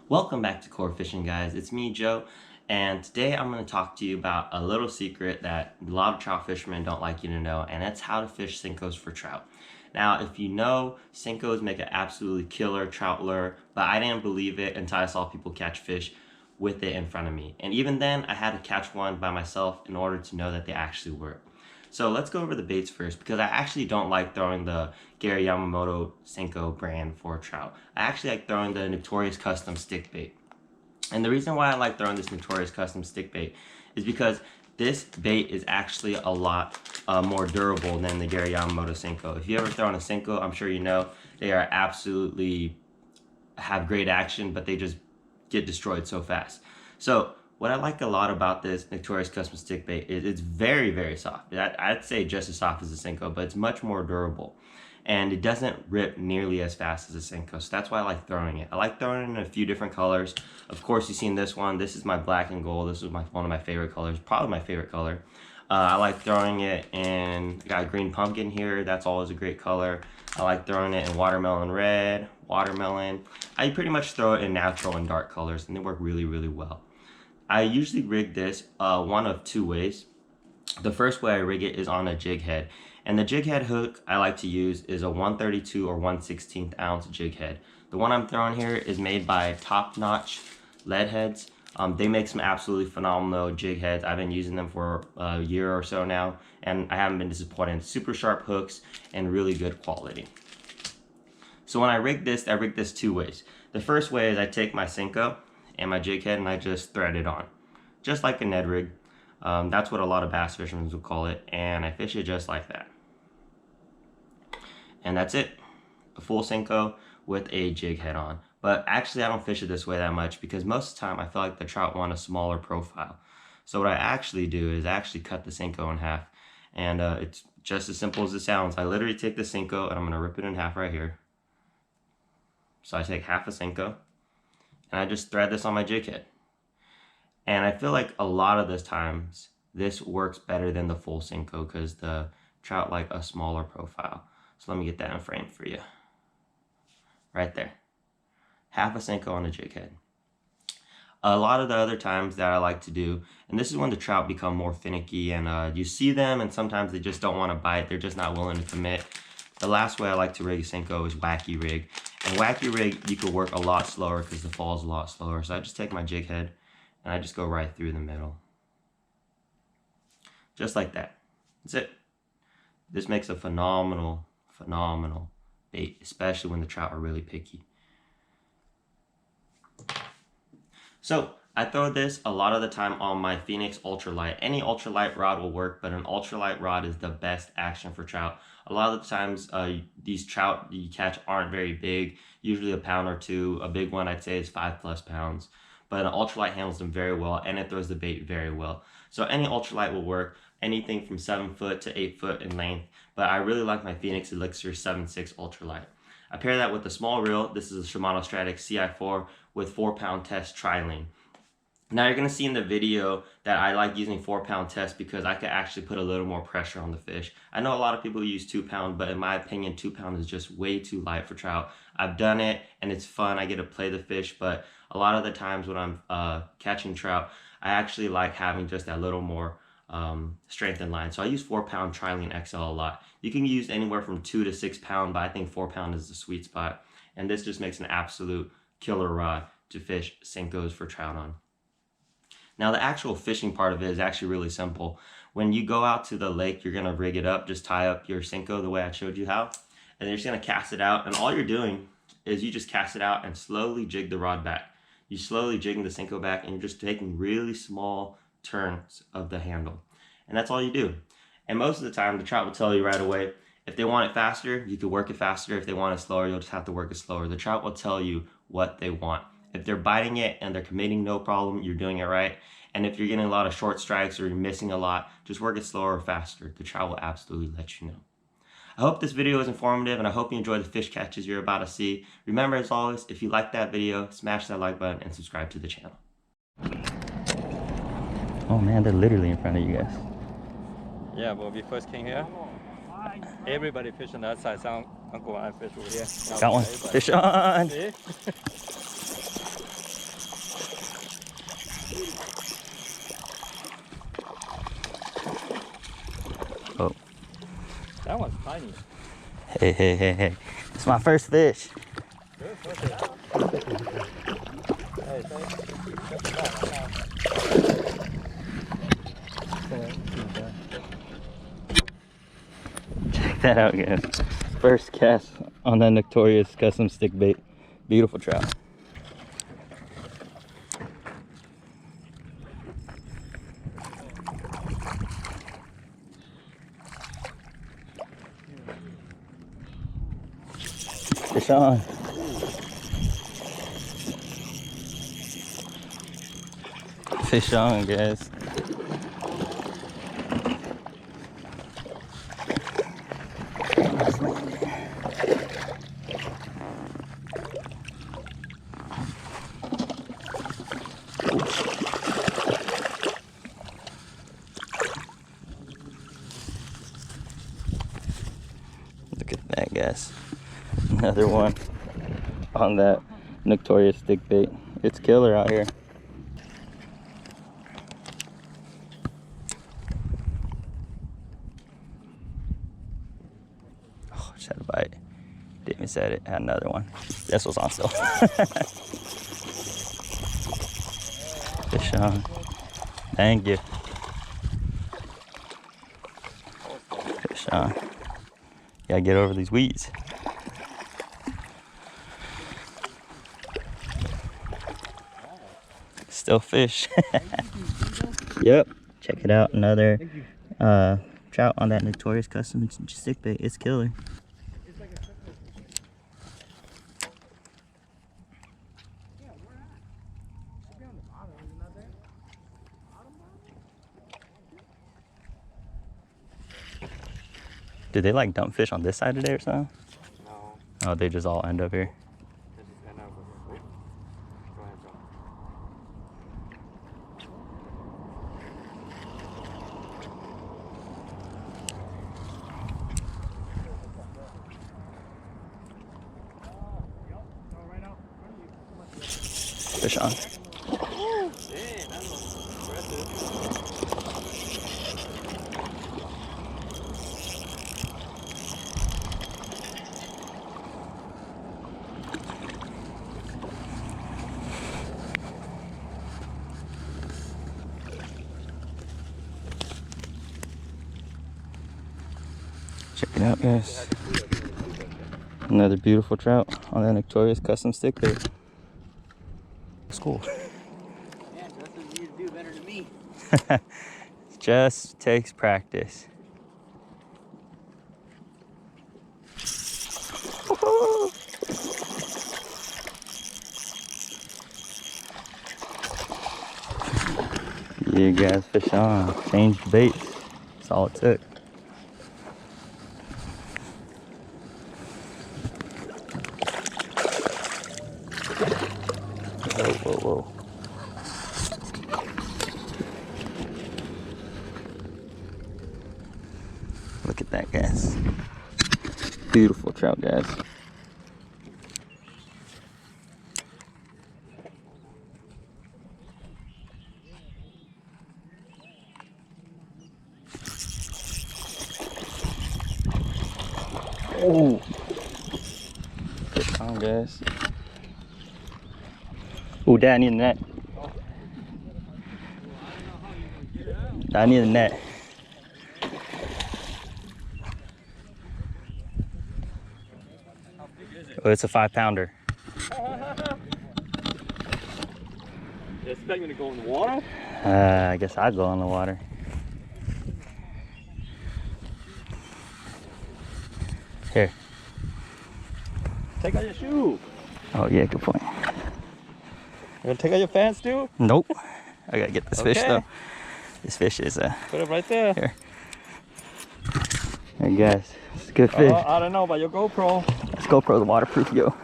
Welcome back to Core Fishing, guys. It's me, Joe, and today I'm going to talk to you about a little secret that a lot of trout fishermen don't like you to know, and that's how to fish Senkos for trout. Now, if you know, Senkos make an absolutely killer trout lure, but I didn't believe it until I saw people catch fish with it in front of me. And even then, I had to catch one by myself in order to know that they actually work. So let's go over the baits first, because I actually don't like throwing the Gary Yamamoto Senko brand for trout. I actually like throwing the Notorious custom stick bait. And the reason why I like throwing this Notorious custom stick bait is because this bait is actually a lot more durable than the Gary Yamamoto Senko. If you ever thrown a Senko, I'm sure you know they are absolutely have great action, but they just get destroyed so fast. So what I like a lot about this Notorious custom stick bait is it's very, very soft. I'd say just as soft as a Senko, but it's much more durable. And it doesn't rip nearly as fast as a Senko, so that's why I like throwing it. I like throwing it in a few different colors. Of course, you've seen this one. This is my black and gold. This is one of my favorite colors, probably my favorite color. I like throwing it in, I got green pumpkin here. That's always a great color. I like throwing it in watermelon red, watermelon. I pretty much throw it in natural and dark colors, and they work really, really well. I usually rig this one of two ways. The first way I rig it is on a jig head. And the jig head hook I like to use is a 132 or 1/16 ounce jig head. The one I'm throwing here is made by Top Notch Lead Heads. They make some absolutely phenomenal jig heads. I've been using them for a year or so now, and I haven't been disappointed. Super sharp hooks and really good quality. So when I rig this two ways. The first way is I take my Senko and my jig head and I just thread it on, just like a Ned rig. That's what a lot of bass fishermen would call it, and I fish it just like that. And that's it, a full Senko with a jig head on. But actually I don't fish it this way that much because most of the time I feel like the trout want a smaller profile. So what I actually do is I actually cut the Senko in half, and it's just as simple as it sounds. I literally take the Senko and I'm gonna rip it in half right here. So I take half a Senko and I just thread this on my jig head. And I feel like a lot of the times this works better than the full Senko because the trout like a smaller profile. So let me get that in frame for you. Right there. Half a Senko on a jig head. A lot of the other times that I like to do, and this is when the trout become more finicky and you see them and sometimes they just don't want to bite. They're just not willing to commit. The last way I like to rig a Senko is wacky rig. And wacky rig, you could work a lot slower because the fall is a lot slower. So I just take my jig head and I just go right through the middle. Just like that. That's it. This makes a phenomenal bait, especially when the trout are really picky. So I throw this a lot of the time on my Phoenix ultralight. Any ultralight rod will work, but an ultralight rod is the best action for trout. A lot of the times these trout you catch aren't very big, usually a pound or two. A big one I'd say is 5+ pounds. But an ultralight handles them very well and it throws the bait very well. So any ultralight will work, anything from 7 foot to 8 foot in length. But I really like my Phoenix Elixir 7.6 ultralight. I pair that with a small reel. This is a Shimano Stratic CI4 with 4-pound test tri-ling. Now you're going to see in the video that I like using 4-pound test because I can actually put a little more pressure on the fish. I know a lot of people use 2-pound, but in my opinion 2-pound is just way too light for trout. I've done it and it's fun. I get to play the fish, but a lot of the times when I'm catching trout, I actually like having just that little more strength in line. So I use 4-pound tri-ling XL a lot. You can use anywhere from 2 to 6 pound, but I think 4-pound is the sweet spot. And this just makes an absolute killer rod to fish Senkos for trout on. Now the actual fishing part of it is actually really simple. When you go out to the lake, you're gonna rig it up, just tie up your Senko the way I showed you how, and you're just gonna cast it out, and all you're doing is you just cast it out and slowly jig the rod back. You slowly jigging the Senko back and you're just taking really small turns of the handle. And that's all you do. And most of the time the trout will tell you right away, if they want it faster, you can work it faster. If they want it slower, you'll just have to work it slower. The trout will tell you what they want. If they're biting it and they're committing, no problem, you're doing it right. And if you're getting a lot of short strikes or you're missing a lot, just work it slower or faster. The trout will absolutely let you know. I hope this video was informative and I hope you enjoy the fish catches you're about to see. Remember, as always, if you liked that video, smash that like button and subscribe to the channel. Oh man, they're literally in front of you guys. Yeah, when we first came here, everybody fish on that side. So Uncle and I fish over here. Got one. Fish on! See? tiny. Hey, hey, hey, hey. It's my first fish. Good, okay. Hey, Check that out, guys. First cast on that Notorious custom stick bait. Beautiful trout. Fish on. Fish on, guys. Look at that, guys. Another one on that Notorious stick bait. It's killer out here. Oh, just had a bite. Didn't miss at it. Had another one. This was on still. Fish on. Thank you. Fish on. Gotta get over these weeds. Still fish. Yep. Check it out. Another trout on that Notorious custom stick bait. It's killer. Did they like dump fish on this side today or something? No. Oh, they just all end up here. Fish on. Check it out, guys. Another beautiful trout on that Notorious custom stick bait. It's cool. Yeah, Justin, you need to do better than me. Just takes practice. You guys fish on. Changed baits. That's all it took. Whoa, whoa, whoa. Look at that, guys. Beautiful trout, guys. Oh, fish on, guys. Oh, Dad, I need a net. I need a net. Oh, it's a 5-pounder. You expect me to go in the water? I guess I'll go in the water. Here. Take out your shoe. Oh, yeah, good point. You gonna take out your pants too? Nope. I gotta get this fish, Okay. though. This fish is Put it right there. here. Hey, guys. It's a good fish. I don't know about your GoPro. Let's GoPro the waterproof, yo.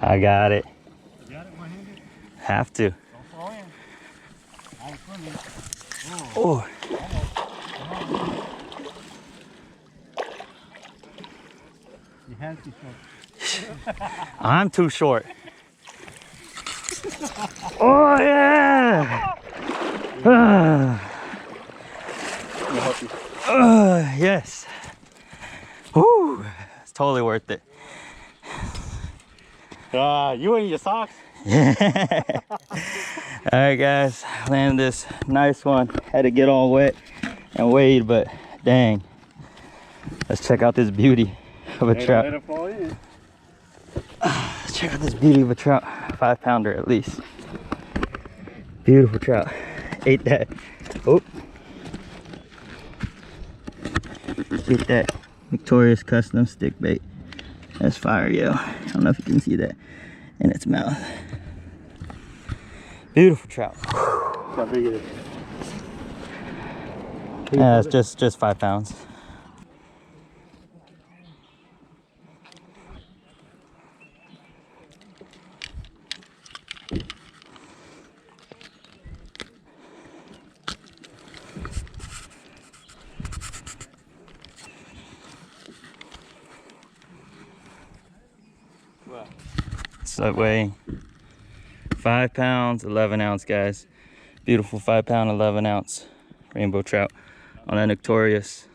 I got it. You got it one-handed? Have to. Don't fall in. Nice swimming. Oh. Your hand's too short. I'm too short. Oh yeah! Yes. Woo! It's totally worth it. You and your socks? Alright guys, landed this nice one. Had to get all wet and wade, but dang. Let's check out this beauty of a trout. Let it fall in. Let's check out this beauty of a trout. 5-pounder at least. Beautiful trout. Ate that. Oh. Ate that Notorious custom stick bait. That's fire, yo. I don't know if you can see that in its mouth. Beautiful trout. How big it is? Yeah, it's just 5 pounds. Wow. So weighing 5 pounds, 11 ounce, guys. Beautiful 5-pound, 11 ounce rainbow trout on that Notorious.